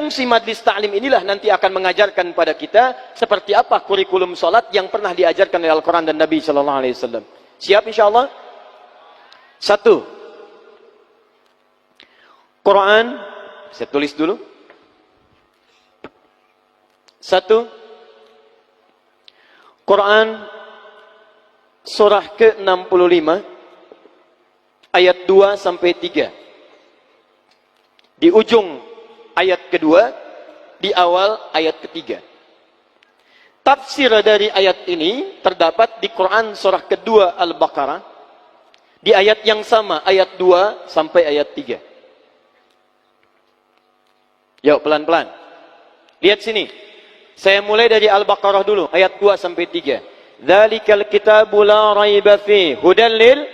fungsi majlis ta'lim inilah nanti akan mengajarkan pada kita seperti apa kurikulum salat yang pernah diajarkan oleh Al-Quran dan Nabi sallallahu alaihi wasallam. Siap insyaallah? 1. Quran, saya tulis dulu. 1. Quran surah ke-65 ayat 2 sampai 3. Di ujung ayat kedua, di awal ayat ketiga. Tafsir dari ayat ini terdapat di Quran surah kedua Al-Baqarah, di ayat yang sama, ayat 2 sampai ayat 3. Yuk pelan-pelan. Lihat sini. Saya mulai dari Al-Baqarah dulu, ayat 2 sampai 3. Dzalikal kitabu la raiba fi hudan lil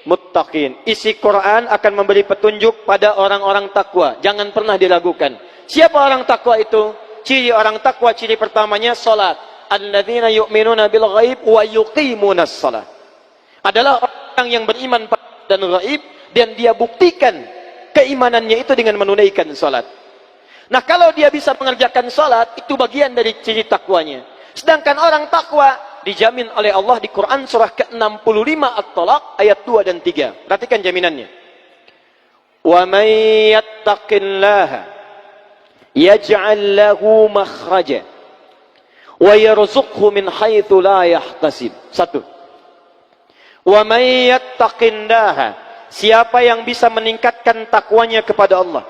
muttaqin. Isi Quran akan memberi petunjuk pada orang-orang takwa. Jangan pernah diragukan. Siapa orang takwa itu? Ciri orang takwa, ciri pertamanya salat. Alladzina yu'minuna bil ghaib wa yuqimunas shalah. Adalah orang yang beriman dan ghaib dan dia buktikan keimanannya itu dengan menunaikan salat. Nah, kalau dia bisa mengerjakan salat, itu bagian dari ciri takwanya. Sedangkan orang takwa dijamin oleh Allah di Quran surah ke-65 At-Talaq ayat 2 dan 3. Perhatikan jaminannya. Wa may yattaqillaha yaj'al lahu makhraja wa yarzuqhu min haitsu la yahtasib. 1. Wa may yattaqillaha, siapa yang bisa meningkatkan takwanya kepada Allah.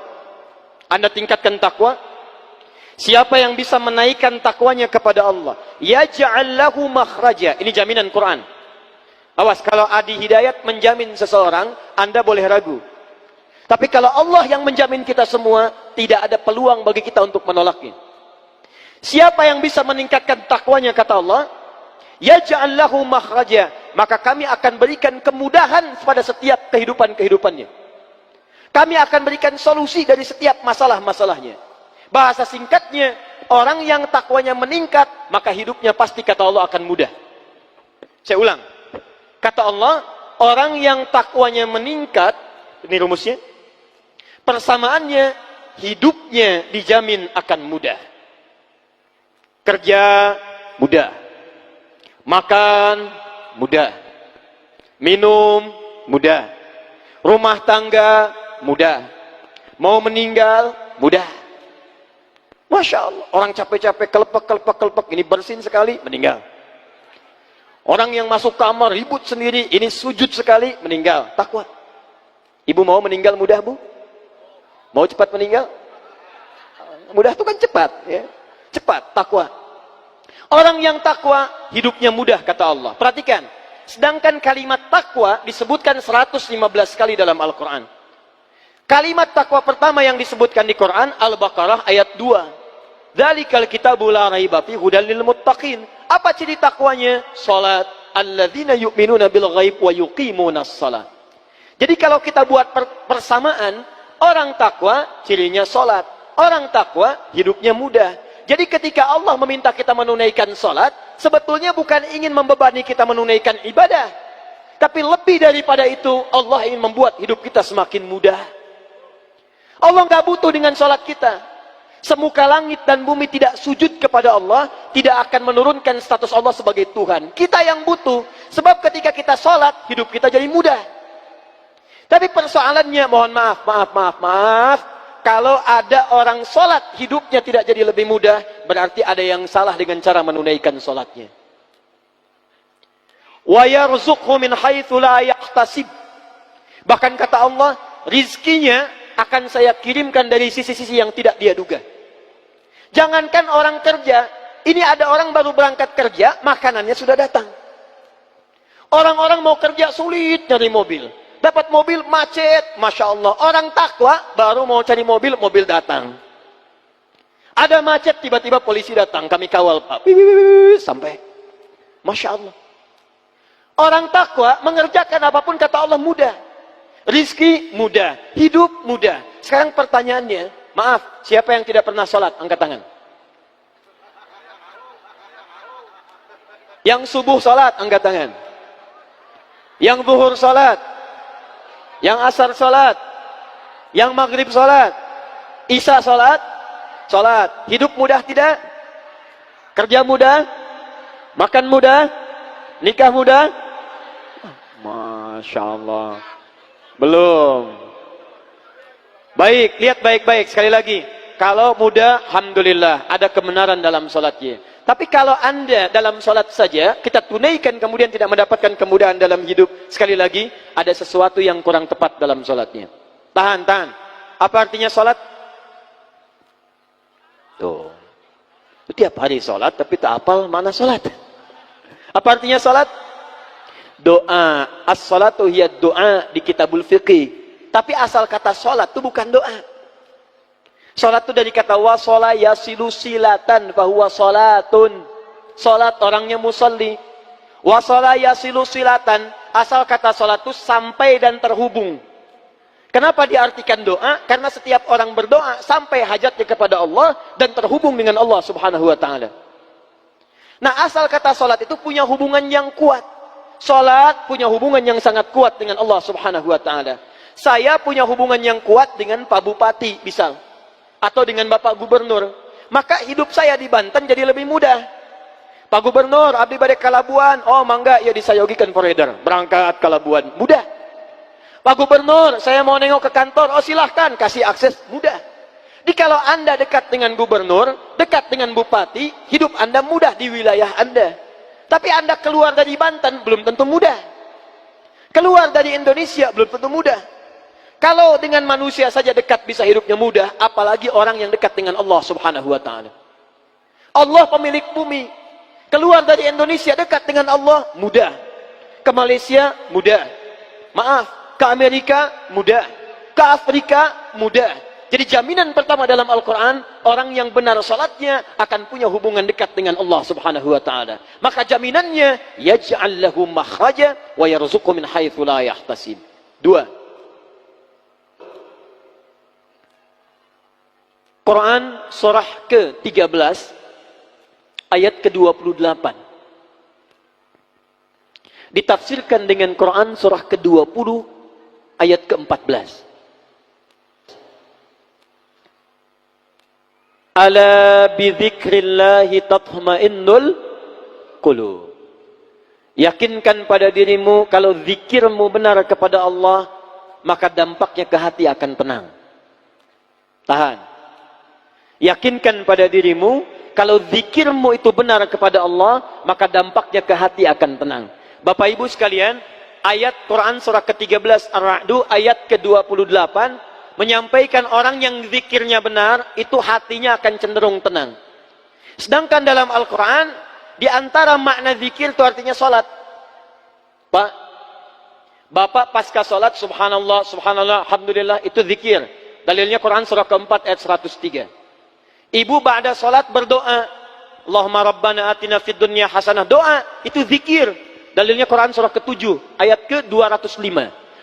Anda tingkatkan takwa. Siapa yang bisa menaikkan takwanya kepada Allah, yaj'al lahu makhraja. Ini jaminan Quran. Awas, kalau Adi Hidayat menjamin seseorang, Anda boleh ragu. Tapi kalau Allah yang menjamin kita semua, tidak ada peluang bagi kita untuk menolaknya. Siapa yang bisa meningkatkan takwanya, kata Allah, yaj'al lahu makhraja, maka kami akan berikan kemudahan pada setiap kehidupannya. Kami akan berikan solusi dari setiap masalah-masalahnya. Bahasa singkatnya, orang yang takwanya meningkat, maka hidupnya pasti, kata Allah, akan mudah. Saya ulang. Kata Allah, orang yang takwanya meningkat, ini rumusnya, persamaannya, hidupnya dijamin akan mudah. Kerja, mudah. Makan, mudah. Minum, mudah. Rumah tangga, mudah. Mau meninggal, mudah. Masya Allah. Orang capek-capek, kelepek. Ini bersin sekali, meninggal. Orang yang masuk kamar, ribut sendiri, ini sujud sekali, meninggal. Takwa. Ibu mau meninggal mudah, Bu? Mau cepat meninggal? Mudah itu kan cepat. Ya. Cepat, takwa. Orang yang takwa, hidupnya mudah, kata Allah. Perhatikan. Sedangkan kalimat takwa disebutkan 115 kali dalam Al-Quran. Kalimat takwa pertama yang disebutkan di Quran, Al-Baqarah ayat 2. Dzalikal kitabu la raiba fihi hudal lil muttaqin. Apa ciri takwanya? Salat. Alladzina yu'minuna bil ghaib wa yuqimunas shalah. Jadi kalau kita buat persamaan, orang takwa cirinya salat. Orang takwa hidupnya mudah. Jadi ketika Allah meminta kita menunaikan salat, sebetulnya bukan ingin membebani kita menunaikan ibadah. Tapi lebih daripada itu, Allah ingin membuat hidup kita semakin mudah. Allah nggak butuh dengan sholat kita. Semuka langit dan bumi tidak sujud kepada Allah, tidak akan menurunkan status Allah sebagai Tuhan. Kita yang butuh, sebab ketika kita sholat, hidup kita jadi mudah. Tapi persoalannya, mohon maaf. Kalau ada orang sholat, hidupnya tidak jadi lebih mudah, berarti ada yang salah dengan cara menunaikan sholatnya. Wa yarzuqhu min haitsu la yahtasib. Bahkan kata Allah, rizkinya akan saya kirimkan dari sisi-sisi yang tidak dia duga. Jangankan orang kerja, ini ada orang baru berangkat kerja, makanannya sudah datang. Orang-orang mau kerja sulit nyari mobil. Dapat mobil macet, Masya Allah. Orang takwa baru mau cari mobil, mobil datang. Ada macet, tiba-tiba polisi datang, kami kawal Pak. Sampai. Masya Allah. Orang takwa mengerjakan apapun kata Allah mudah. Rizki mudah, hidup mudah. Sekarang pertanyaannya, maaf, siapa yang tidak pernah sholat? Angkat tangan. Yang subuh sholat, angkat tangan. Yang zuhur sholat. Yang asar sholat. Yang maghrib sholat. Isya sholat. Salat. Hidup mudah tidak? Kerja mudah? Makan mudah? Nikah mudah? Masya Allah. Belum. Baik, lihat baik-baik sekali lagi. Kalau mudah, alhamdulillah, ada kebenaran dalam salatnya. Tapi kalau Anda dalam salat saja, kita tunaikan kemudian tidak mendapatkan kemudahan dalam hidup, sekali lagi, ada sesuatu yang kurang tepat dalam salatnya. Tahan, tahan. Apa artinya salat? Tuh. Tiap hari salat, tapi tak hafal mana salat. Apa artinya salat? Doa. As-salatu hiya doa di kitabul fiqih. Tapi asal kata salat itu bukan doa. Salat itu dari kata wasala yasilu silatan fahuwa salatun. Salat orangnya musalli. Wasala yasilu silatan, asal kata salat itu sampai dan terhubung. Kenapa diartikan doa? Karena setiap orang berdoa sampai hajatnya kepada Allah dan terhubung dengan Allah Subhanahu wa taala. Nah, asal kata salat itu punya hubungan yang kuat. Salat punya hubungan yang sangat kuat dengan Allah Subhanahu wa taala. Saya punya hubungan yang kuat dengan Pak Bupati, misal, atau dengan Bapak Gubernur, maka hidup saya di Banten jadi lebih mudah. Pak Gubernur, abdi bade ka Labuan, oh mangga ya disayogikan foreigner, berangkat ke Labuan, mudah. Pak Gubernur, saya mau nengok ke kantor, oh silahkan, kasih akses, mudah. Jadi kalau Anda dekat dengan Gubernur, dekat dengan Bupati, hidup Anda mudah di wilayah Anda. Tapi Anda keluar dari Banten, belum tentu mudah. Keluar dari Indonesia, belum tentu mudah. Kalau dengan manusia saja dekat bisa hidupnya mudah, apalagi orang yang dekat dengan Allah Subhanahu wa taala. Allah pemilik bumi. Keluar dari Indonesia dekat dengan Allah, mudah. Ke Malaysia, mudah. Maaf, ke Amerika, mudah. Ke Afrika, mudah. Jadi jaminan pertama dalam Al-Quran, orang yang benar salatnya akan punya hubungan dekat dengan Allah Subhanahu wa taala. Maka jaminannya, yaj'al lahu makhraja wa yarzuqhu min haitsu la yahtasib. 2. Quran surah ke-13 ayat ke-28 ditafsirkan dengan Quran surah ke-20 ayat ke-14. Ala bidzikrillahi tatma'innul qulub. Yakinkan pada dirimu kalau zikirmu benar kepada Allah, maka dampaknya ke hati akan tenang. Tahan. Yakinkan pada dirimu, kalau zikirmu itu benar kepada Allah, maka dampaknya ke hati akan tenang. Bapak Ibu sekalian, ayat Quran surah ke-13 Ar-Ra'du ayat ke-28 menyampaikan orang yang zikirnya benar, itu hatinya akan cenderung tenang. Sedangkan dalam Al-Quran, di antara makna zikir itu artinya salat. Pak, Bapak pasca salat, subhanallah, subhanallah, alhamdulillah, itu zikir. Dalilnya Quran surah ke-4 ayat 103. Ibu ba'da salat berdoa, Allahumma rabbana atina fid dunya hasanah, doa, itu zikir. Dalilnya Quran surah ke-7 ayat ke-205.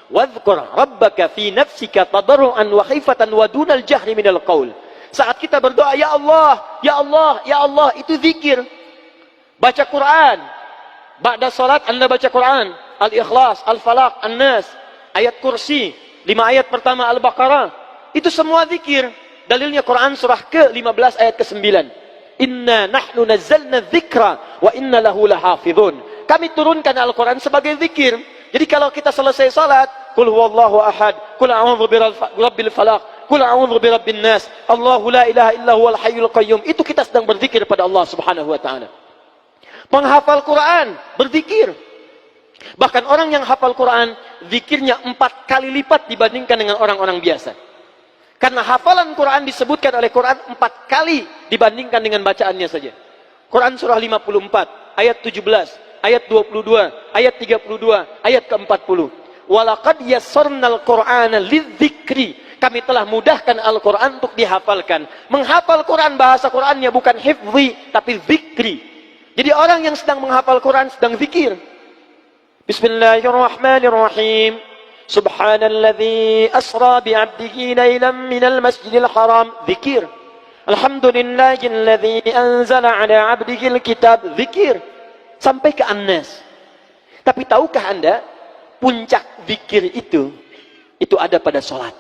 Wadhkur rabbaka fi nafsika tadarruan wa khifatan wa dunal jahri minal qaul. Saat kita berdoa, ya Allah, ya Allah, ya Allah, itu zikir. Baca Quran. Ba'da salat Anda baca Quran, Al-Ikhlas, Al-Falaq, An-Nas, ayat kursi, 5 ayat pertama Al-Baqarah. Itu semua zikir. Dalilnya Quran surah ke-15 ayat ke-9. Inna nahnu nazzalna dzikra wa inna lahu lahafizun. Kami turunkan Al-Quran sebagai zikir. Jadi kalau kita selesai salat, qul huwallahu ahad, qul a'udzu birabbil falaq, qul a'udzu birabbin nas, Allahu la ilaha illa huwal hayyul qayyum. Itu kita sedang berzikir pada Allah Subhanahu wa taala. Penghafal Quran berzikir. Bahkan orang yang hafal Quran, zikirnya 4 kali lipat dibandingkan dengan orang-orang biasa. Karena hafalan Quran disebutkan oleh Quran 4 kali dibandingkan dengan bacaannya saja. Quran surah 54, ayat 17, ayat 22, ayat 32, ayat ke-40. Walaqad yassarnal Qur'ana lidzikri. Kami telah mudahkan Al-Quran untuk dihafalkan. Menghafal Quran, bahasa Qurannya bukan hifzi, tapi zikri. Jadi orang yang sedang menghafal Quran sedang zikir. Bismillahirrahmanirrahim. Subhanalladzi asra bi'abdihi laylan minal masjidil haram, zikir. Alhamdulillahilladzi anzala ala 'abdihil kitab, zikir. Sampai ke An-Nas. Tapi tahukah Anda, puncak zikir itu ada pada salat.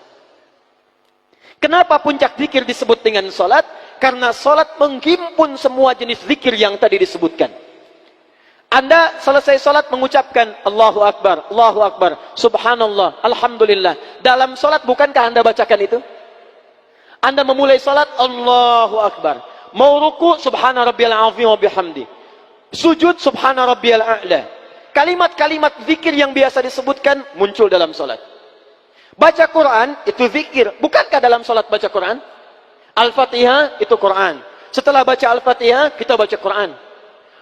Kenapa puncak zikir disebut dengan salat? Karena salat menghimpun semua jenis zikir yang tadi disebutkan. Anda selesai salat mengucapkan Allahu Akbar, Allahu Akbar, Subhanallah, Alhamdulillah. Dalam salat bukankah Anda bacakan itu? Anda memulai salat Allahu Akbar. Mau ruku subhana rabbiyal azim wa bihamdi. Sujud subhana rabbiyal a'la. Kalimat-kalimat zikir yang biasa disebutkan muncul dalam salat. Baca Quran itu zikir. Bukankah dalam salat baca Quran? Al-Fatihah itu Quran. Setelah baca Al-Fatihah kita baca Quran.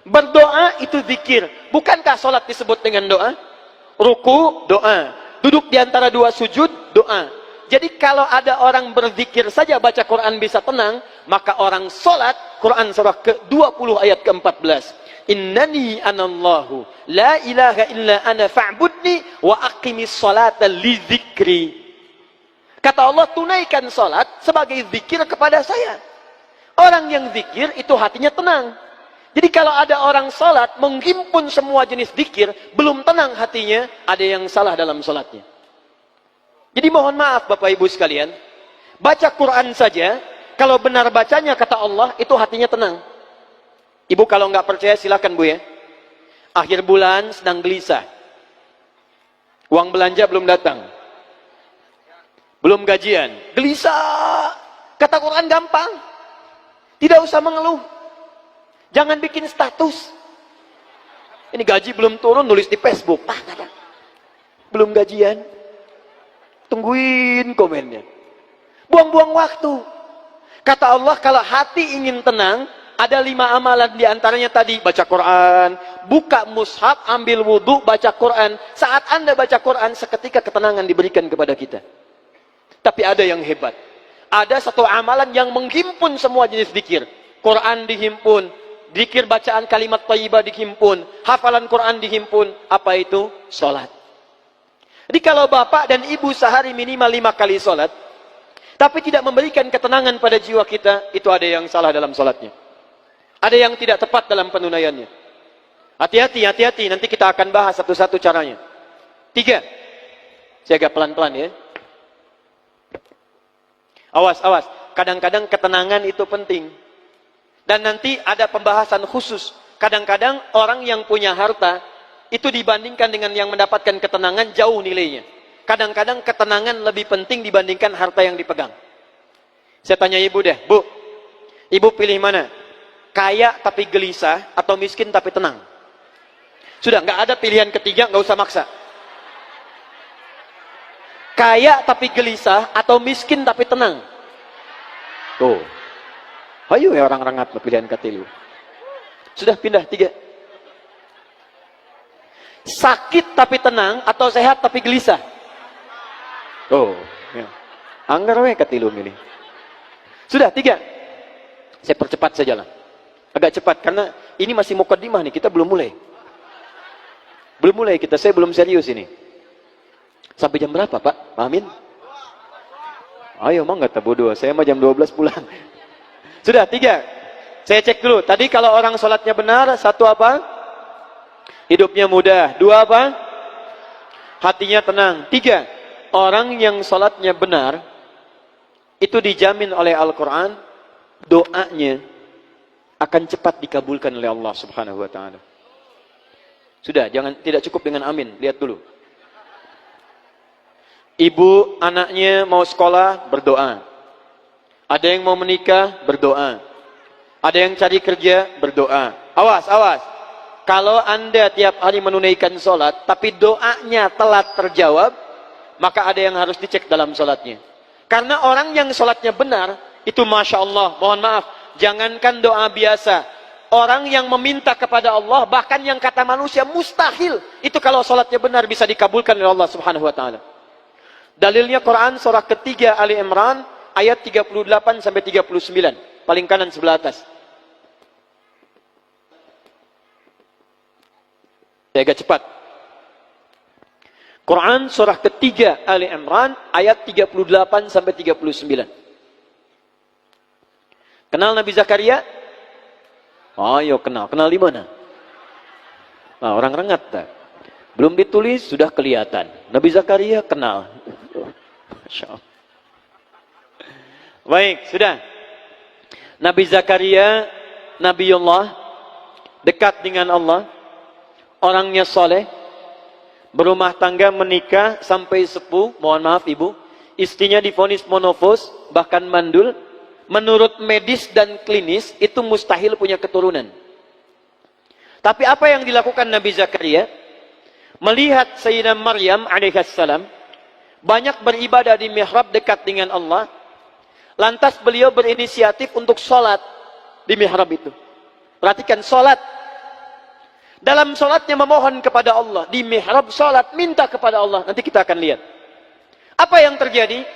Berdoa itu zikir. Bukankah salat disebut dengan doa? Ruku doa. Duduk di antara dua sujud doa. Jadi kalau ada orang berzikir saja baca Quran bisa tenang, maka orang solat, Quran surah ke-20 ayat ke-14. Innani anallahu, la ilaha illa ana fa'budni wa aqimis salata li zikri. Kata Allah, tunaikan solat sebagai zikir kepada saya. Orang yang zikir itu hatinya tenang. Jadi kalau ada orang solat menghimpun semua jenis zikir, belum tenang hatinya, ada yang salah dalam solatnya. Jadi mohon maaf Bapak Ibu sekalian, baca Quran saja, kalau benar bacanya kata Allah, itu hatinya tenang. Ibu kalau nggak percaya silakan Bu ya. Akhir bulan sedang gelisah. Uang belanja belum datang. Belum gajian. Gelisah. Kata Quran gampang. Tidak usah mengeluh. Jangan bikin status. Ini gaji belum turun, nulis di Facebook. Belum gajian. Tungguin komennya. Buang-buang waktu. Kata Allah, kalau hati ingin tenang, ada 5 amalan di antaranya tadi. Baca Quran, buka mushaf, ambil wudhu, baca Quran. Saat Anda baca Quran, seketika ketenangan diberikan kepada kita. Tapi ada yang hebat. Ada satu amalan yang menghimpun semua jenis zikir. Quran dihimpun, zikir bacaan kalimat thayyibah dihimpun, hafalan Quran dihimpun. Apa itu? Salat. Jadi kalau bapak dan ibu sehari minimal 5 kali sholat, tapi tidak memberikan ketenangan pada jiwa kita, itu ada yang salah dalam sholatnya. Ada yang tidak tepat dalam penunaiannya. Hati-hati, hati-hati. Nanti kita akan bahas satu-satu caranya. 3. Saya agak pelan-pelan ya. Awas, awas. Kadang-kadang ketenangan itu penting. Dan nanti ada pembahasan khusus. Kadang-kadang orang yang punya harta, itu dibandingkan dengan yang mendapatkan ketenangan jauh nilainya. Kadang-kadang ketenangan lebih penting dibandingkan harta yang dipegang. Saya tanya ibu deh, Bu, ibu pilih mana? Kaya tapi gelisah atau miskin tapi tenang? Sudah, nggak ada pilihan ketiga, nggak usah maksa. Kaya tapi gelisah atau miskin tapi tenang? Tuh. Ayo ya orang-orang pilihan ketiga. Sudah pindah 3. Sakit tapi tenang atau sehat tapi gelisah? Oh, ya. Anggar we katilu milih. Sudah 3. Saya percepat saja lah. Agak cepat karena ini masih mukadimah nih, kita belum mulai. Belum mulai kita, saya belum serius ini. Sampai jam berapa Pak? Amin. Ayo mah nggak tabu 2, saya mah jam 12 pulang. Sudah 3. Saya cek dulu. Tadi kalau orang sholatnya benar, 1 apa? Hidupnya mudah. 2 apa? Hatinya tenang. 3. Orang yang sholatnya benar, itu dijamin oleh Al-Quran, doanya akan cepat dikabulkan oleh Allah Subhanahu wa ta'ala. Sudah, tidak cukup dengan amin. Lihat dulu. Ibu, anaknya mau sekolah, berdoa. Ada yang mau menikah, berdoa. Ada yang cari kerja, berdoa. Awas, awas. Kalau Anda tiap hari menunaikan sholat, tapi doanya telat terjawab, maka ada yang harus dicek dalam sholatnya. Karena orang yang sholatnya benar, itu Masya Allah, mohon maaf, jangankan doa biasa. Orang yang meminta kepada Allah, bahkan yang kata manusia mustahil, itu kalau sholatnya benar bisa dikabulkan oleh Allah Subhanahu wa ta'ala. Dalilnya Quran surah ketiga Ali Imran, ayat 38-39. Paling kanan sebelah atas. Saya agak cepat. Quran surah ketiga Ali Imran ayat 38-39. Kenal Nabi Zakaria? Ayo kenal. Kenal di mana? Nah, orang rengat tak? Belum ditulis sudah kelihatan. Nabi Zakaria kenal. Masya Allah. Baik, sudah. Nabi Zakaria, Nabiullah, dekat dengan Allah, orangnya soleh, berumah tangga, menikah sampai sepuh, mohon maaf ibu, istrinya divonis monofos, bahkan mandul. Menurut medis dan klinis, itu mustahil punya keturunan. Tapi apa yang dilakukan Nabi Zakaria? Melihat Sayyidah Maryam alaihissalam banyak beribadah di mihrab dekat dengan Allah, lantas beliau berinisiatif untuk sholat di mihrab itu. Perhatikan, sholat. Dalam sholatnya memohon kepada Allah. Di mihrab sholat, minta kepada Allah. Nanti kita akan lihat. Apa yang terjadi?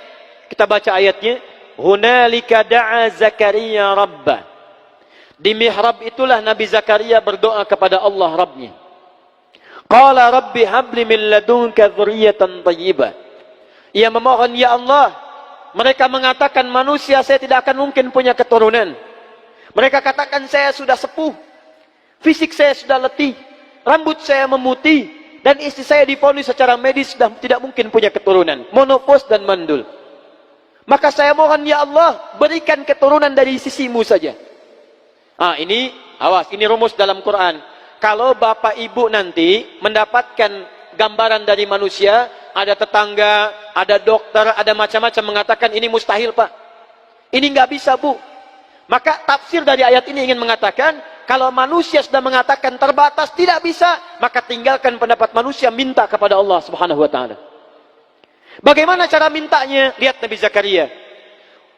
Kita baca ayatnya. Hunalika da'a Zakaria Rabbah. Di mihrab itulah Nabi Zakaria berdoa kepada Allah Rabbnya. Qala Rabbi habli min ladunka dzurriyyatan thayyibah. Ia memohon, ya Allah, mereka mengatakan manusia saya tidak akan mungkin punya keturunan. Mereka katakan saya sudah sepuh, fisik saya sudah letih, rambut saya memutih, dan istri saya divonis secara medis sudah tidak mungkin punya keturunan, monopos dan mandul. Maka saya mohon, ya Allah, berikan keturunan dari sisimu saja. Ini, awas, ini rumus dalam Quran. Kalau bapak ibu nanti mendapatkan gambaran dari manusia, ada tetangga, ada dokter, ada macam-macam mengatakan ini mustahil pak, ini nggak bisa bu. Maka tafsir dari ayat ini ingin mengatakan, kalau manusia sudah mengatakan terbatas, tidak bisa, maka tinggalkan pendapat manusia, minta kepada Allah Subhanahu wa taala. Bagaimana cara mintanya? Lihat Nabi Zakaria.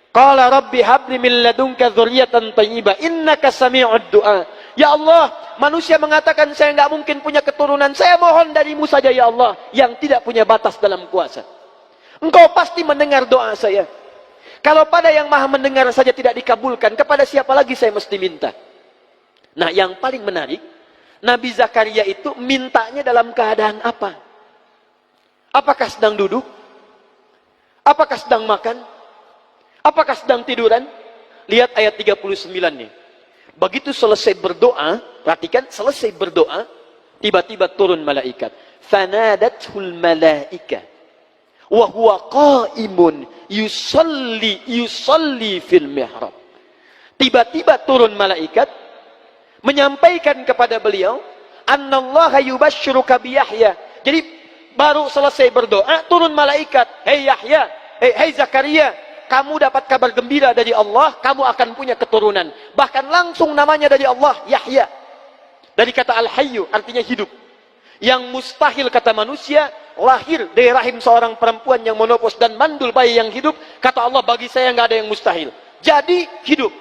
Qala Rabbi habli min ladunka dzurriyyatan thayyibah innaka sami'ud du'a. Ya Allah, manusia mengatakan saya enggak mungkin punya keturunan. Saya mohon darimu saja ya Allah, yang tidak punya batas dalam kuasa. Engkau pasti mendengar doa saya. Kalau pada yang maha mendengar saja tidak dikabulkan, kepada siapa lagi saya mesti minta? Nah, yang paling menarik, Nabi Zakaria itu mintanya dalam keadaan apa? Apakah sedang duduk? Apakah sedang makan? Apakah sedang tiduran? Lihat ayat 39-nya. Begitu selesai berdoa, perhatikan, selesai berdoa, tiba-tiba turun malaikat. Fanadathul malaika wa huwa qa'imun yusalli fil mihrab. Tiba-tiba turun malaikat menyampaikan kepada beliau, annallaha yubashshiruka bi Yahya. Jadi baru selesai berdoa, turun malaikat, hei Yahya, hei Zakaria, kamu dapat kabar gembira dari Allah, kamu akan punya keturunan. Bahkan langsung namanya dari Allah, Yahya. Dari kata Al-Hayyu, artinya hidup. Yang mustahil kata manusia, lahir dari rahim seorang perempuan yang monopos dan mandul bayi yang hidup. Kata Allah, bagi saya nggak ada yang mustahil. Jadi hidup.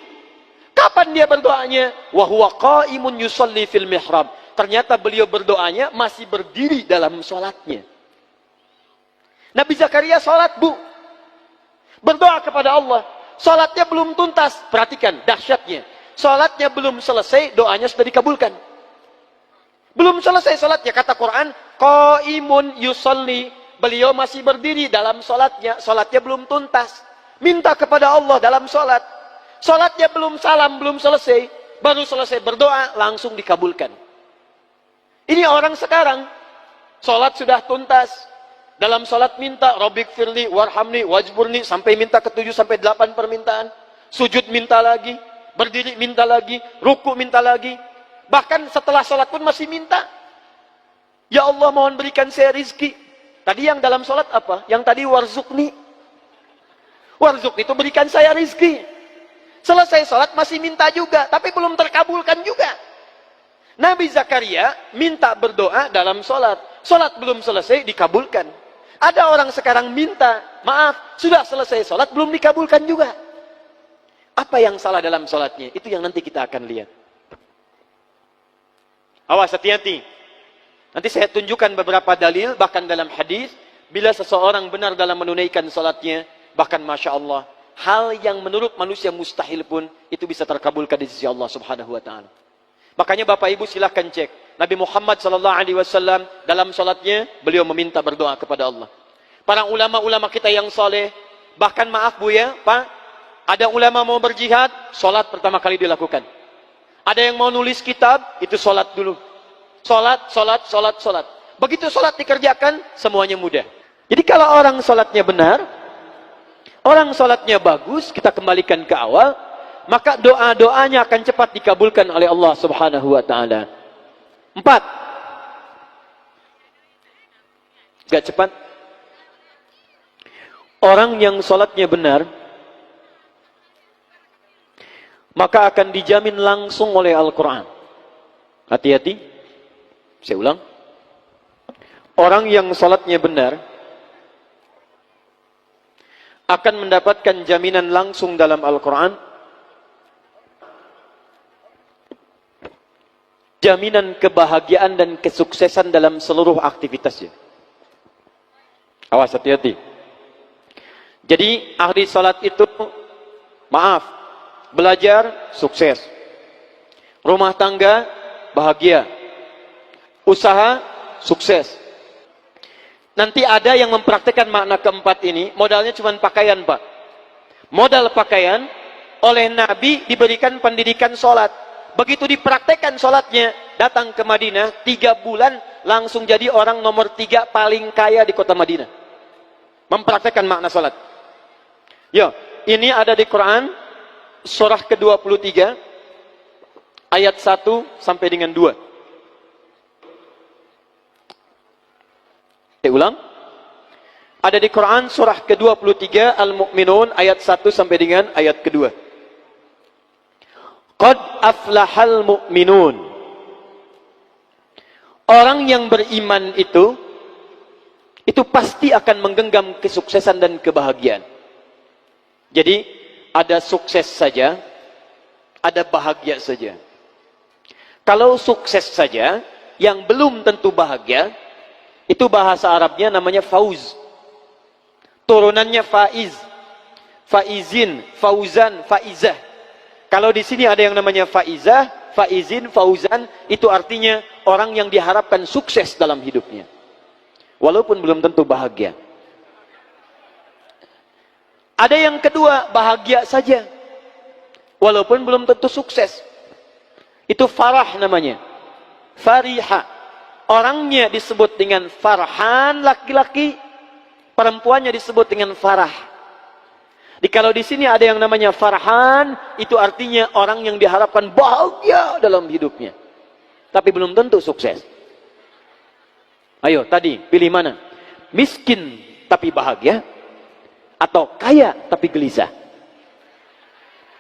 Kapan dia berdoanya? Wa huwa qa'imun yusalli fil mihrab. Ternyata beliau berdoanya masih berdiri dalam sholatnya. Nabi Zakaria sholat bu. Berdoa kepada Allah. Sholatnya belum tuntas. Perhatikan dahsyatnya. Sholatnya belum selesai, doanya sudah dikabulkan. Belum selesai sholatnya. Kata Quran, qa'imun yusalli. Beliau masih berdiri dalam sholatnya. Sholatnya belum tuntas. Minta kepada Allah dalam sholat. Sholatnya belum salam, belum selesai. Baru selesai berdoa, langsung dikabulkan. Ini orang sekarang, sholat sudah tuntas. Dalam sholat minta, Rabbik firli, warhamni, wajburni, sampai minta ke-7 sampai 8 permintaan. Sujud minta lagi, berdiri minta lagi, ruku minta lagi. Bahkan setelah sholat pun masih minta. Ya Allah, mohon berikan saya rizki. Tadi yang dalam sholat apa? Yang tadi warzukni. Warzuk itu berikan saya rizki. Selesai sholat masih minta juga, tapi belum terkabulkan juga. Nabi Zakaria minta berdoa dalam sholat. Sholat belum selesai, dikabulkan. Ada orang sekarang minta, maaf, sudah selesai sholat, belum dikabulkan juga. Apa yang salah dalam sholatnya? Itu yang nanti kita akan lihat. Awas, hati-hati. Nanti saya tunjukkan beberapa dalil, bahkan dalam hadis, bila seseorang benar dalam menunaikan sholatnya, bahkan Masya Allah, hal yang menurut manusia mustahil pun, itu bisa terkabulkan di sisi Allah Subhanahu Wa Taala. Makanya Bapak Ibu silahkan cek. Nabi Muhammad SAW dalam sholatnya, beliau meminta berdoa kepada Allah. Para ulama-ulama kita yang soleh, bahkan maaf Bu ya, Pak, ada ulama mau berjihad, sholat pertama kali dilakukan. Ada yang mau nulis kitab, itu sholat dulu. Sholat. Begitu sholat dikerjakan, semuanya mudah. Jadi kalau orang sholatnya benar, orang sholatnya bagus, kita kembalikan ke awal. maka doa-doanya akan cepat dikabulkan oleh Allah Subhanahu wa taala. 4. Gak cepat. Orang yang sholatnya benar, maka akan dijamin langsung oleh Al-Quran. Hati-hati. Saya ulang. Orang yang sholatnya benar akan mendapatkan jaminan langsung dalam Al-Quran. Jaminan kebahagiaan dan kesuksesan dalam seluruh aktivitasnya. Awas, hati-hati. Jadi ahli salat itu, maaf, belajar sukses, rumah tangga bahagia, usaha sukses. Nanti ada yang mempraktikkan makna keempat ini, modalnya cuma pakaian, Pak. Modal pakaian, oleh Nabi diberikan pendidikan salat. Begitu dipraktekkan salatnya, datang ke Madinah, 3 bulan langsung jadi orang nomor 3 paling kaya di kota Madinah. Mempraktekkan makna salat. Ya, ini ada di Quran surah ke-23 ayat 1 sampai dengan 2. Saya ulang. Ada di Quran surah ke-23 Al-Mu'minun ayat 1 sampai dengan ayat kedua. Qad aflahal mu'minun. Orang yang beriman itu pasti akan menggenggam kesuksesan dan kebahagiaan. Jadi ada sukses saja, ada bahagia saja. Kalau sukses saja, yang belum tentu bahagia, itu bahasa Arabnya namanya fauz. Turunannya faiz, faizin, fauzan, faizah. Kalau di sini ada yang namanya faizah, faizin, fauzan, itu artinya orang yang diharapkan sukses dalam hidupnya. Walaupun belum tentu bahagia. Ada yang kedua, bahagia saja. Walaupun belum tentu sukses. Itu farah namanya. Fariha. Orangnya disebut dengan farhan laki-laki, perempuannya disebut dengan farah. Kalau di sini ada yang namanya farhan, itu artinya orang yang diharapkan bahagia dalam hidupnya. Tapi belum tentu sukses. Ayo, tadi pilih mana? Miskin tapi bahagia, atau kaya tapi gelisah?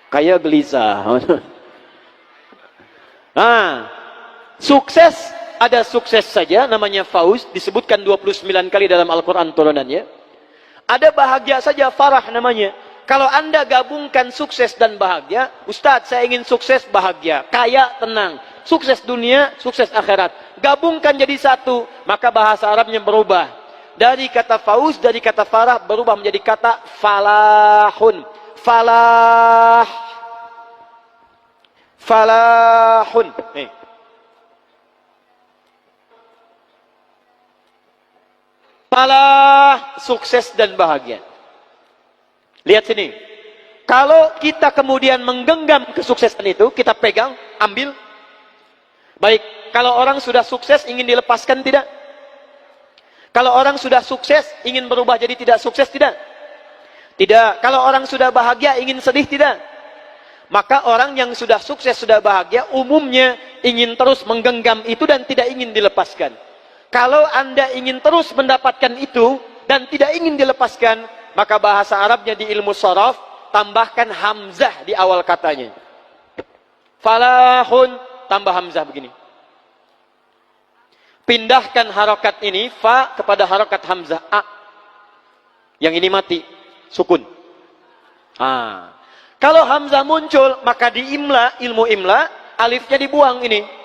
Kaya gelisah. Nah, sukses, ada sukses saja namanya fauz, disebutkan 29 kali dalam Al-Quran turunannya. Ada bahagia saja, farah namanya. Kalau Anda gabungkan sukses dan bahagia, Ustadz saya ingin sukses bahagia, kaya tenang, sukses dunia, sukses akhirat. Gabungkan jadi satu, maka bahasa Arabnya berubah. Dari kata fauz, dari kata farah berubah menjadi kata falahun. Falah. Falahun. Nih. Falah, sukses dan bahagia. Lihat sini. Kalau kita kemudian menggenggam kesuksesan itu, kita pegang, ambil. Baik, kalau orang sudah sukses ingin dilepaskan tidak? Kalau orang sudah sukses ingin berubah jadi tidak sukses tidak? Tidak. Kalau orang sudah bahagia ingin sedih tidak? Maka orang yang sudah sukses, sudah bahagia, umumnya ingin terus menggenggam itu dan tidak ingin dilepaskan. Kalau Anda ingin terus mendapatkan itu dan tidak ingin dilepaskan, maka bahasa Arabnya di ilmu sharaf, tambahkan hamzah di awal katanya. Falahun, tambah hamzah begini. Pindahkan harokat ini, fa, kepada harokat hamzah, a. Yang ini mati, sukun. Kalau hamzah muncul, maka di imla, ilmu imla, alifnya dibuang ini.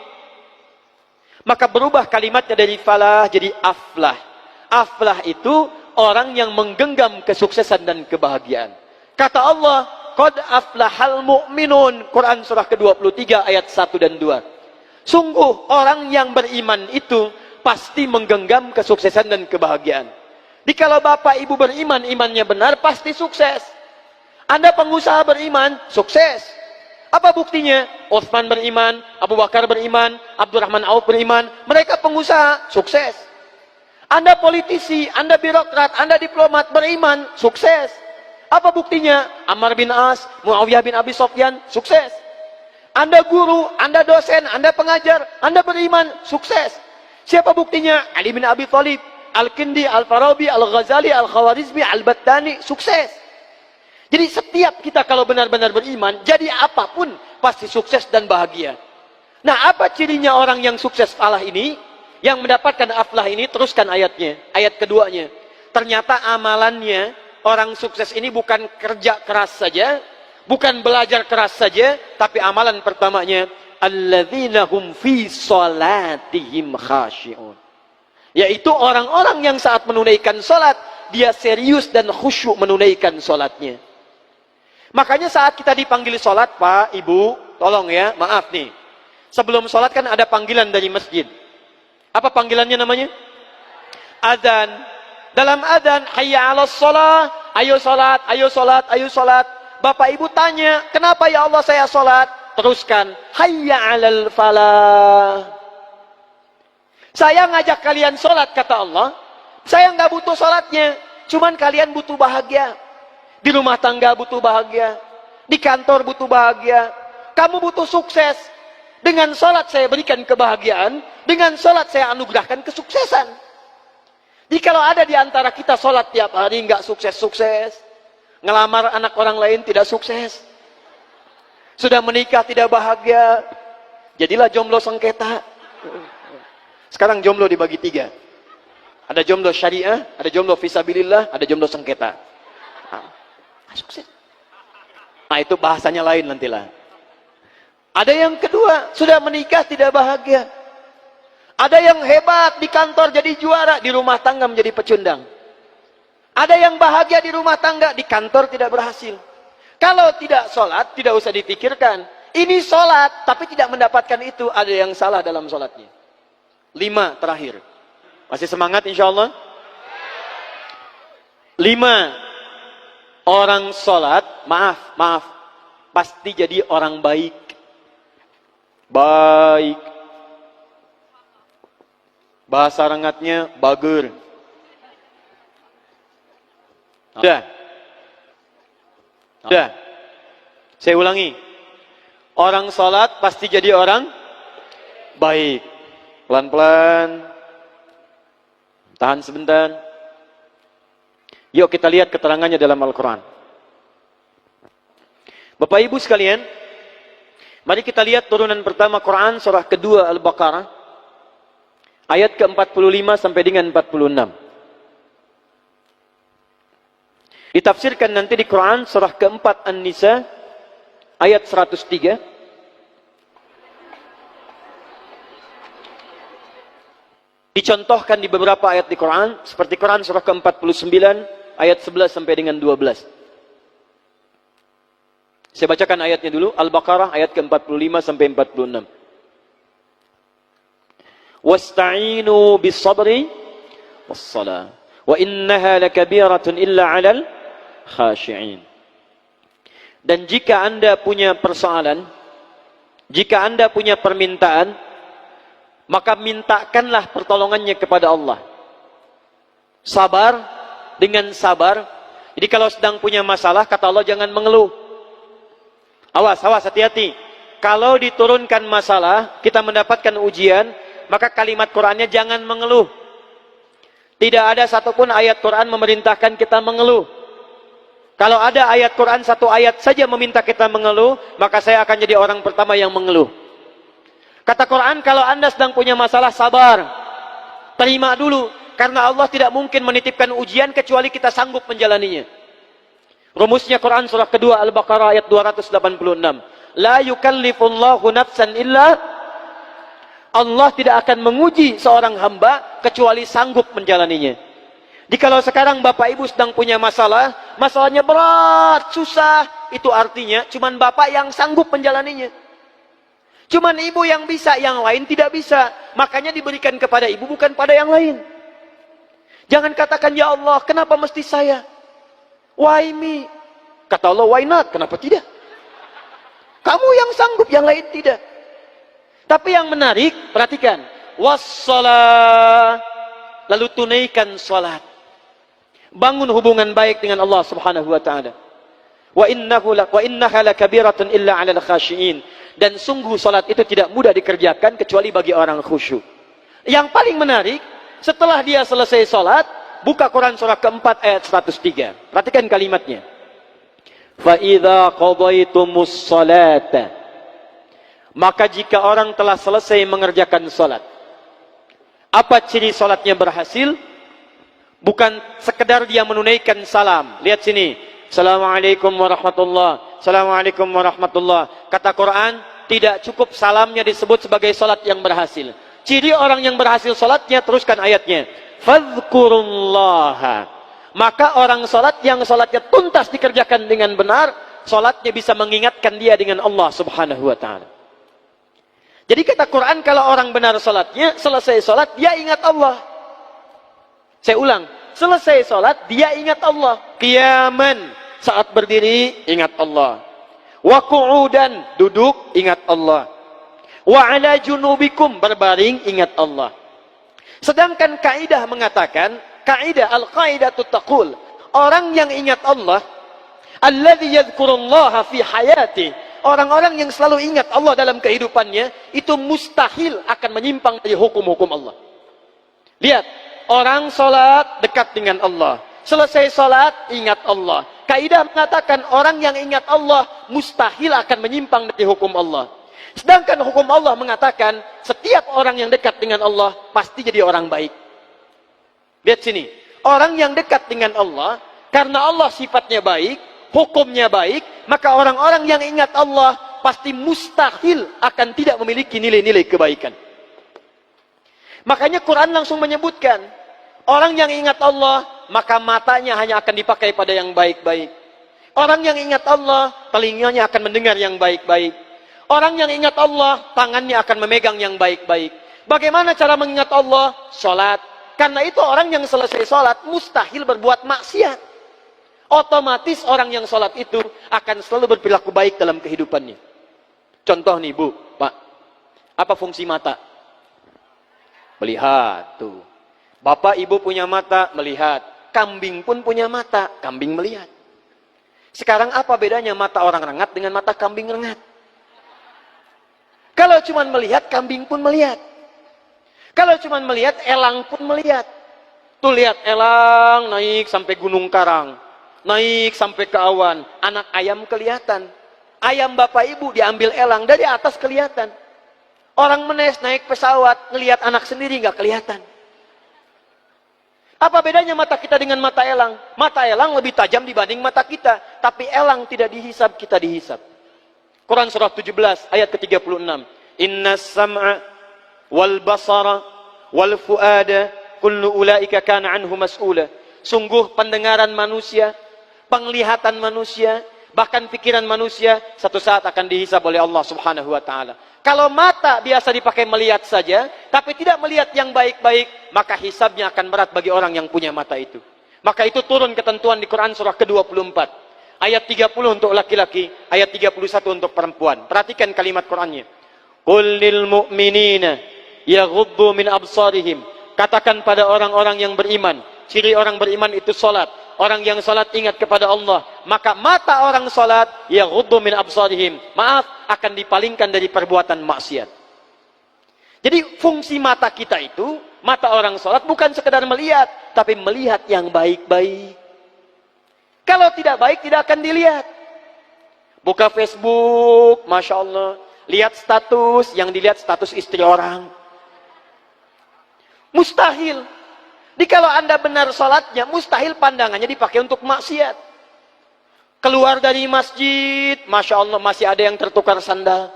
Maka berubah kalimatnya dari falah jadi aflah. Aflah itu orang yang menggenggam kesuksesan dan kebahagiaan. Kata Allah, qad aflahal mu'minun. Quran surah ke-23 ayat 1 dan 2. Sungguh orang yang beriman itu pasti menggenggam kesuksesan dan kebahagiaan. Kalau bapak ibu beriman, imannya benar, pasti sukses. Anda pengusaha beriman, sukses. Apa buktinya? Utsman beriman, Abu Bakar beriman, Abdurrahman Auf beriman. Mereka pengusaha, sukses. Anda politisi, Anda birokrat, Anda diplomat beriman, sukses. Apa buktinya? Ammar bin As, Muawiyah bin Abi Sufyan, sukses. Anda guru, Anda dosen, Anda pengajar, Anda beriman, sukses. Siapa buktinya? Ali bin Abi Thalib, Al-Kindi, Al-Farabi, Al-Ghazali, Al-Khawarizmi, Al-Battani, sukses. Jadi setiap kita kalau benar-benar beriman, jadi apapun pasti sukses dan bahagia. Nah, apa cirinya orang yang sukses falah ini? Yang mendapatkan aflah ini, teruskan ayatnya. Ayat keduanya. Ternyata amalannya, orang sukses ini bukan kerja keras saja, bukan belajar keras saja, tapi amalan pertamanya, alladzina hum fi salatihim khashi'un. Yaitu orang-orang yang saat menunaikan salat, dia serius dan khusyuk menunaikan salatnya. Makanya saat kita dipanggil salat, Pak, Ibu, tolong ya, maaf nih. Sebelum salat kan ada panggilan dari masjid. Apa panggilannya namanya? Adzan. Dalam adzan, hayya 'alas shalah, ayo salat, ayo salat, ayo salat. Bapak Ibu tanya, kenapa ya Allah saya salat? Teruskan, hayya 'alal falah. Saya ngajak kalian salat, kata Allah. Saya nggak butuh salatnya, cuman kalian butuh bahagia. Di rumah tangga butuh bahagia, di kantor butuh bahagia. Kamu butuh sukses. Dengan salat saya berikan kebahagiaan, dengan salat saya anugerahkan kesuksesan. Jadi kalau ada di antara kita salat tiap hari nggak sukses-sukses, ngelamar anak orang lain tidak sukses, sudah menikah tidak bahagia, jadilah jomblo sengketa. Sekarang jomblo dibagi 3. Ada jomblo syariah, ada jomblo fisabilillah, ada jomblo sengketa. Sukses. Nah, itu bahasanya lain nantilah. Ada yang kedua, sudah menikah tidak bahagia. Ada yang hebat di kantor jadi juara, di rumah tangga menjadi pecundang. Ada yang bahagia di rumah tangga, di kantor tidak berhasil. Kalau tidak sholat, tidak usah dipikirkan. Ini sholat, tapi tidak mendapatkan itu. Ada yang salah dalam sholatnya. 5 terakhir. Masih semangat insya Allah? 5. Orang sholat, maaf, pasti jadi orang baik. Baik. Bahasa rengatnya bager. Sudah. Saya ulangi. Orang sholat pasti jadi orang baik. Pelan-pelan. Tahan sebentar. Yuk kita lihat keterangannya dalam Al-Quran. Bapak Ibu sekalian, mari kita lihat turunan pertama Quran, surah kedua Al-Baqarah, ayat ke-45 sampai dengan 46. Ditafsirkan nanti di Quran, surah keempat An-Nisa, ayat 103. Dicontohkan di beberapa ayat di Quran, seperti Quran surah ke-49, ayat 11 sampai dengan 12. Saya bacakan ayatnya dulu, Al-Baqarah ayat ke-45 sampai 46. Wasta'inu bis-sabri was-salah, wa innaha lakabiratun illa 'alal khashi'in. Dan jika Anda punya persoalan, jika Anda punya permintaan, maka mintakanlah pertolongannya kepada Allah. Sabar dengan sabar. Jadi kalau sedang punya masalah, kata Allah jangan mengeluh. Awas, hati-hati. Kalau diturunkan masalah, kita mendapatkan ujian, maka kalimat Qur'annya jangan mengeluh. Tidak ada satupun ayat Qur'an memerintahkan kita mengeluh. Kalau ada ayat Qur'an satu ayat saja meminta kita mengeluh, maka saya akan jadi orang pertama yang mengeluh. Kata Quran, kalau Anda sedang punya masalah, sabar. Terima dulu. Karena Allah tidak mungkin menitipkan ujian kecuali kita sanggup menjalaninya. Rumusnya Quran surah kedua Al-Baqarah ayat 286. La yukallifullahu nafsan illa, Allah tidak akan menguji seorang hamba kecuali sanggup menjalaninya. Jadi kalau sekarang Bapak Ibu sedang punya masalah, masalahnya berat, susah, itu artinya cuman Bapak yang sanggup menjalaninya. Cuman Ibu yang bisa, yang lain tidak bisa. Makanya diberikan kepada Ibu, bukan pada yang lain. Jangan katakan, ya Allah, kenapa mesti saya? Why me? Kata Allah, why not? Kenapa tidak? Kamu yang sanggup, yang lain tidak. Tapi yang menarik, perhatikan. Wassalah. Lalu tunaikan salat. Bangun hubungan baik dengan Allah subhanahu wa ta'ala. Wa innaha lakabiratun illa 'alal khashiin. Dan sungguh salat itu tidak mudah dikerjakan kecuali bagi orang khusyuk. Yang paling menarik, setelah dia selesai salat, buka Quran surah keempat ayat 103. Perhatikan kalimatnya. Fa idza qadaytumus salata, maka jika orang telah selesai mengerjakan salat, apa ciri salatnya berhasil? Bukan sekedar dia menunaikan salam. Lihat sini. Assalamualaikum warahmatullah. Assalamualaikum warahmatullah. Kata Quran, tidak cukup salamnya disebut sebagai salat yang berhasil. Ciri orang yang berhasil salatnya, teruskan ayatnya. Fadhkurullaha. Maka orang salat yang salatnya tuntas dikerjakan dengan benar, salatnya bisa mengingatkan dia dengan Allah Subhanahu wa taala. Jadi kata Quran, kalau orang benar salatnya, selesai salat dia ingat Allah. Saya ulang, selesai salat dia ingat Allah. Qiyaman, saat berdiri ingat Allah. Wa qu'udan, duduk ingat Allah. Wa ala junubikum, berbaring ingat Allah. Sedangkan kaidah mengatakan, kaidah al-qaidatu taqul, orang yang ingat Allah, alladzi yadhkurullaha fi hayati, orang-orang yang selalu ingat Allah dalam kehidupannya, itu mustahil akan menyimpang dari hukum-hukum Allah. Lihat, orang salat dekat dengan Allah, selesai salat ingat Allah. Kaidah mengatakan orang yang ingat Allah mustahil akan menyimpang dari hukum Allah. Sedangkan hukum Allah mengatakan setiap orang yang dekat dengan Allah pasti jadi orang baik. Lihat sini, orang yang dekat dengan Allah, karena Allah sifatnya baik, hukumnya baik, maka orang-orang yang ingat Allah pasti mustahil akan tidak memiliki nilai-nilai kebaikan. Makanya Quran langsung menyebutkan, orang yang ingat Allah, maka matanya hanya akan dipakai pada yang baik-baik. Orang yang ingat Allah, telinganya akan mendengar yang baik-baik. Orang yang ingat Allah, tangannya akan memegang yang baik-baik. Bagaimana cara mengingat Allah? Salat. Karena itu orang yang selesai salat mustahil berbuat maksiat. Otomatis orang yang salat itu akan selalu berperilaku baik dalam kehidupannya. Contoh nih Bu, Pak. Apa fungsi mata? Melihat tuh. Bapak Ibu punya mata, melihat. Kambing pun punya mata, kambing melihat. Sekarang apa bedanya mata orang rengat dengan mata kambing rengat? Kalau cuma melihat, kambing pun melihat. Kalau cuma melihat, elang pun melihat. Tuh lihat, elang naik sampai Gunung Karang. Naik sampai ke awan. Anak ayam kelihatan. Ayam Bapak Ibu diambil elang, dari atas kelihatan. Orang menes naik pesawat, ngelihat anak sendiri nggak kelihatan. Apa bedanya mata kita dengan mata elang? Mata elang lebih tajam dibanding mata kita. Tapi elang tidak dihisab, kita dihisab. Quran surah 17 ayat ke-36. Inna sam'a wal basara wal fuada kullu ulaika kana anhu mas'ula. Sungguh pendengaran manusia, penglihatan manusia, bahkan pikiran manusia satu saat akan dihisab oleh Allah Subhanahu wa taala. Kalau mata biasa dipakai melihat saja, tapi tidak melihat yang baik-baik, maka hisabnya akan berat bagi orang yang punya mata itu. Maka itu turun ketentuan di Quran surah ke-24. Ayat 30 untuk laki-laki, ayat 31 untuk perempuan. Perhatikan kalimat Qurannya. Qul lil mu'minina yaghuddu min absarihim. Katakan pada orang-orang yang beriman, ciri orang beriman itu salat. Orang yang salat ingat kepada Allah, maka mata orang salat yaghuddu min absarihim. Maaf, akan dipalingkan dari perbuatan maksiat. Jadi fungsi mata kita itu, mata orang salat bukan sekedar melihat, tapi melihat yang baik-baik. Kalau tidak baik, tidak akan dilihat. Buka Facebook, Masya Allah. Lihat status, yang dilihat status istri orang. Mustahil. Jadi kalau Anda benar salatnya, mustahil pandangannya dipakai untuk maksiat. Keluar dari masjid, Masya Allah, masih ada yang tertukar sandal.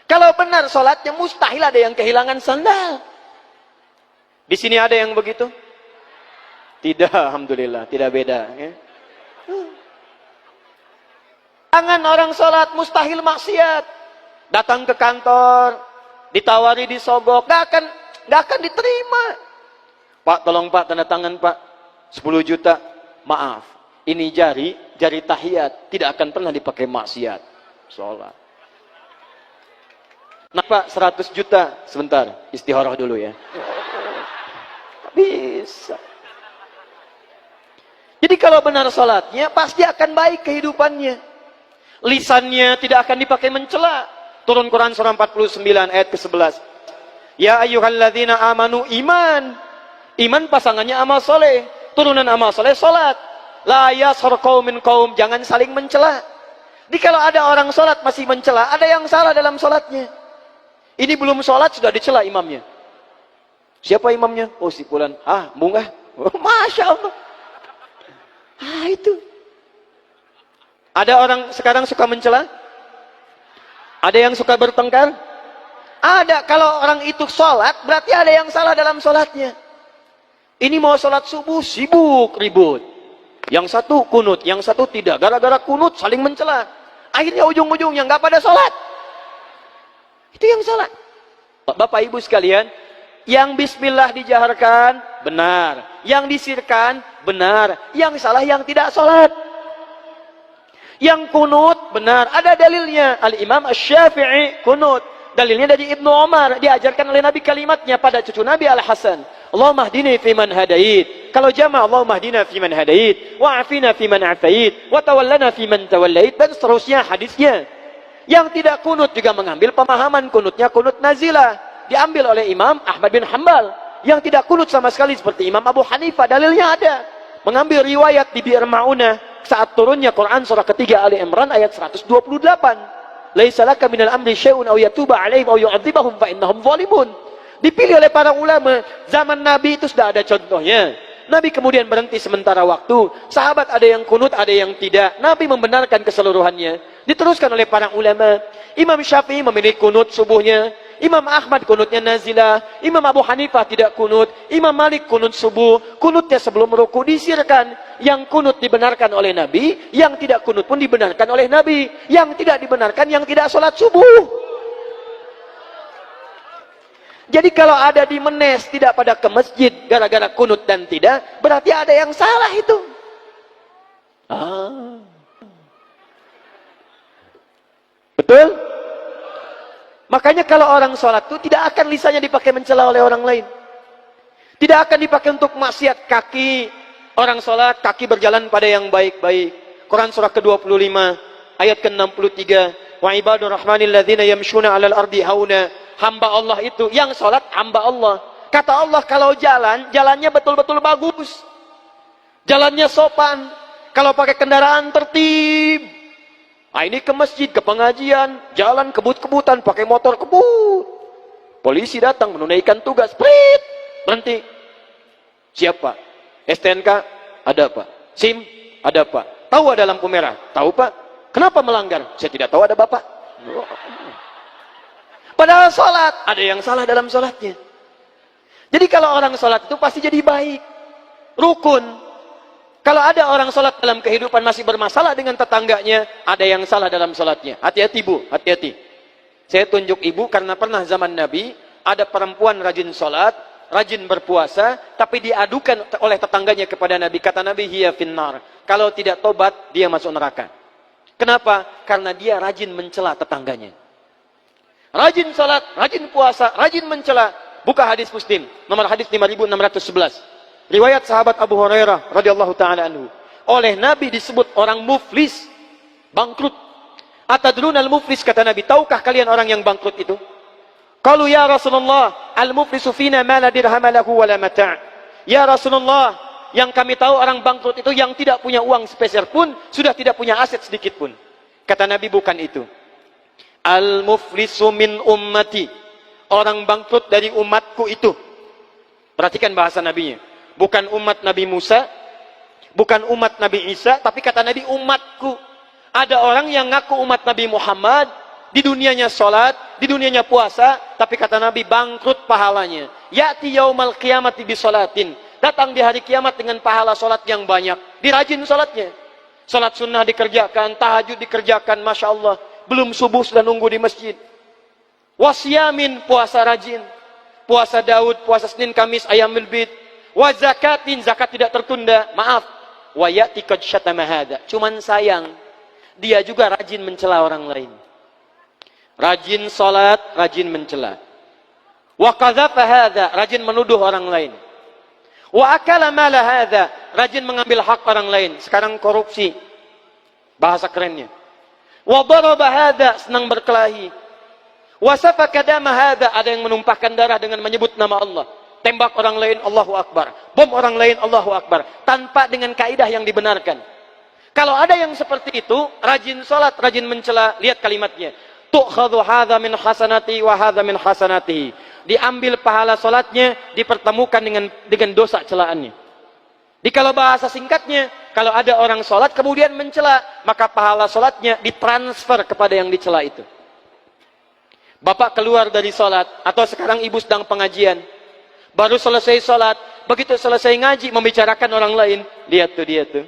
Kalau benar salatnya, mustahil ada yang kehilangan sandal. Di sini ada yang begitu? Tidak, alhamdulillah, tidak beda. Ya. Tangan orang sholat mustahil maksiat. Datang ke kantor, ditawari disogok, gak akan diterima. Pak, tolong Pak, tanda tangan Pak, 10 juta. Maaf, ini jari tahiyat, tidak akan pernah dipakai maksiat. Sholat. Nah Pak, 100 juta, sebentar, istikharah dulu ya. Bisa. Jadi kalau benar salatnya, pasti akan baik kehidupannya. Lisannya tidak akan dipakai mencela. Turun Quran surah 49 ayat ke-11. Ya ayyuhalladzina amanu, iman. Iman pasangannya amal soleh. Turunan amal soleh, salat. La yaskhar qaumin qaum, jangan saling mencela. Jadi kalau ada orang salat masih mencela, ada yang salah dalam salatnya. Ini belum salat sudah dicela imamnya. Siapa imamnya? Oh si fulan. Ah, bunga. Oh, Masya Allah. Ah itu. Ada orang sekarang suka mencela? Ada yang suka bertengkar? Ada. Kalau orang itu sholat, berarti ada yang salah dalam sholatnya. Ini mau sholat subuh, sibuk, ribut. Yang satu kunut, yang satu tidak. Gara-gara kunut, saling mencela. Akhirnya ujung-ujungnya nggak pada sholat. Itu yang salah. Bapak Ibu sekalian, yang bismillah dijaharkan, benar. Yang disirkan, benar. Yang salah yang tidak sholat. Yang kunut, benar. Ada dalilnya. Al-Imam Asy-Syafi'i kunut. Dalilnya dari Ibnu Umar. Diajarkan oleh Nabi kalimatnya pada cucu Nabi Al-Hasan. Allahumma hdini fiman hadait. Kalau jama' Allahumma hdina fiman hadait. Wa'afina fiman afait. Wa tawallana fiman tawallait. Dan seterusnya hadisnya. Yang tidak kunut juga mengambil pemahaman kunutnya kunut nazilah. Diambil oleh Imam Ahmad bin Hanbal. Yang tidak kunut sama sekali seperti Imam Abu Hanifah. Dalilnya ada. Mengambil riwayat di Bi'r Ma'unah saat turunnya Quran surah ketiga Ali Imran ayat 128. Laisa laka minal amri syai'un aw yatuba 'alaihim aw yu'adzibahum fa innahum zalimun. Dipilih oleh para ulama. Zaman Nabi itu sudah ada contohnya. Nabi kemudian berhenti sementara waktu. Sahabat ada yang kunut, ada yang tidak. Nabi membenarkan keseluruhannya. Diteruskan oleh para ulama. Imam Syafi'i memilih kunut subuhnya. Imam Ahmad kunutnya nazilah. Imam Abu Hanifah tidak kunut. Imam Malik kunut subuh. Kunutnya sebelum ruku disirkan. Yang kunut dibenarkan oleh Nabi. Yang tidak kunut pun dibenarkan oleh Nabi. Yang tidak dibenarkan yang tidak sholat subuh. Jadi kalau ada di Menes tidak pada ke masjid gara-gara kunut dan tidak, berarti ada yang salah itu. Betul? Makanya kalau orang sholat itu tidak akan lisannya dipakai mencela oleh orang lain. Tidak akan dipakai untuk maksiat kaki. Orang sholat, kaki berjalan pada yang baik-baik. Quran surah ke-25, ayat ke-63. Wa ibadur rahmanil ladzina yamshuna 'alal ardi hauna. Hamba Allah itu, yang sholat hamba Allah. Kata Allah kalau jalan, jalannya betul-betul bagus. Jalannya sopan. Kalau pakai kendaraan tertib. Nah, ini ke masjid, ke pengajian, jalan kebut-kebutan, pakai motor kebut. Polisi datang menunaikan tugas, prit, berhenti. Siapa? STNK? Ada Pak. SIM? Ada Pak. Tahu ada lampu merah? Tahu Pak. Kenapa melanggar? Saya tidak tahu, ada Bapak. Padahal sholat, ada yang salah dalam sholatnya. Jadi kalau orang sholat itu pasti jadi baik. Rukun. Kalau ada orang sholat dalam kehidupan masih bermasalah dengan tetangganya, ada yang salah dalam sholatnya. Hati-hati Bu, hati-hati. Saya tunjuk ibu karena pernah zaman Nabi, ada perempuan rajin sholat, rajin berpuasa, tapi diadukan oleh tetangganya kepada Nabi. Kata Nabi, hiya finnar. Kalau tidak tobat, dia masuk neraka. Kenapa? Karena dia rajin mencela tetangganya. Rajin salat, rajin puasa, rajin mencela. Buka hadis Muslim, nomor hadis 5611. Riwayat sahabat Abu Hurairah radhiyallahu taala anhu. Oleh Nabi disebut orang muflis, bangkrut. Atadrunal muflis, kata Nabi, tahukah kalian orang yang bangkrut itu? Qalu ya Rasulullah, al-muflisu fina ma la dirham lahu wa la mata'. Ya Rasulullah, yang kami tahu orang bangkrut itu yang tidak punya uang sepeser pun, sudah tidak punya aset sedikit pun. Kata Nabi, bukan itu. Al-muflisu min ummati. Orang bangkrut dari umatku itu. Perhatikan bahasa Nabinya. Bukan umat Nabi Musa, bukan umat Nabi Isa, tapi kata Nabi umatku. Ada orang yang ngaku umat Nabi Muhammad, di dunianya sholat, di dunianya puasa, tapi kata Nabi bangkrut pahalanya. Ya'ti yaumal qiyamati bisolatin. Datang di hari kiamat dengan pahala sholat yang banyak. Dirajin sholatnya. Sholat sunnah dikerjakan, tahajud dikerjakan, Masya Allah. Belum subuh sudah nunggu di masjid. Wasyamin, puasa rajin. Puasa Daud, puasa Senin, Kamis, Ayamul Bid. Wa zakatin, zakat tidak tertunda. Maaf. Wa ya'ti qad syatama hadza. Cuman sayang, dia juga rajin mencela orang lain. Rajin salat, rajin mencela. Wa qadzafa hadza, rajin menuduh orang lain. Wa akala mala hadza, rajin mengambil hak orang lain. Sekarang korupsi. Bahasa kerennya. Wa daraba hadza, senang berkelahi. Wa safaka dama hadza, ada yang menumpahkan darah dengan menyebut nama Allah. Tembak orang lain, Allahu Akbar. Bom orang lain, Allahu Akbar. Tanpa dengan kaidah yang dibenarkan. Kalau ada yang seperti itu, rajin salat, rajin mencela, lihat kalimatnya. Tu'khadhu hadza min hasanati wa hadza min hasanati. Diambil pahala salatnya, dipertemukan dengan dosa celaannya. Di kalau bahasa singkatnya, kalau ada orang salat kemudian mencela, maka pahala salatnya ditransfer kepada yang dicela itu. Bapak keluar dari salat, atau sekarang ibu sedang pengajian, baru selesai salat, begitu selesai ngaji membicarakan orang lain, lihat tuh dia tuh,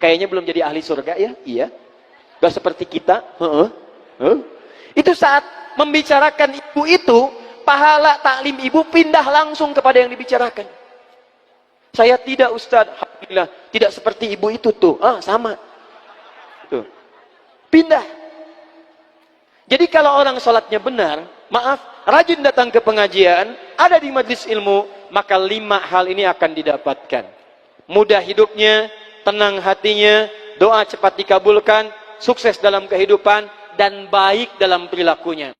kayaknya belum jadi ahli surga ya, iya, gak seperti kita, itu saat membicarakan ibu itu, pahala taklim ibu pindah langsung kepada yang dibicarakan. Saya tidak Ustaz, alhamdulillah, tidak seperti ibu itu tuh, sama, tuh, pindah. Jadi kalau orang sholatnya benar, maaf, rajin datang ke pengajian, ada di majlis ilmu, maka 5 hal ini akan didapatkan. Mudah hidupnya, tenang hatinya, doa cepat dikabulkan, sukses dalam kehidupan, dan baik dalam perilakunya.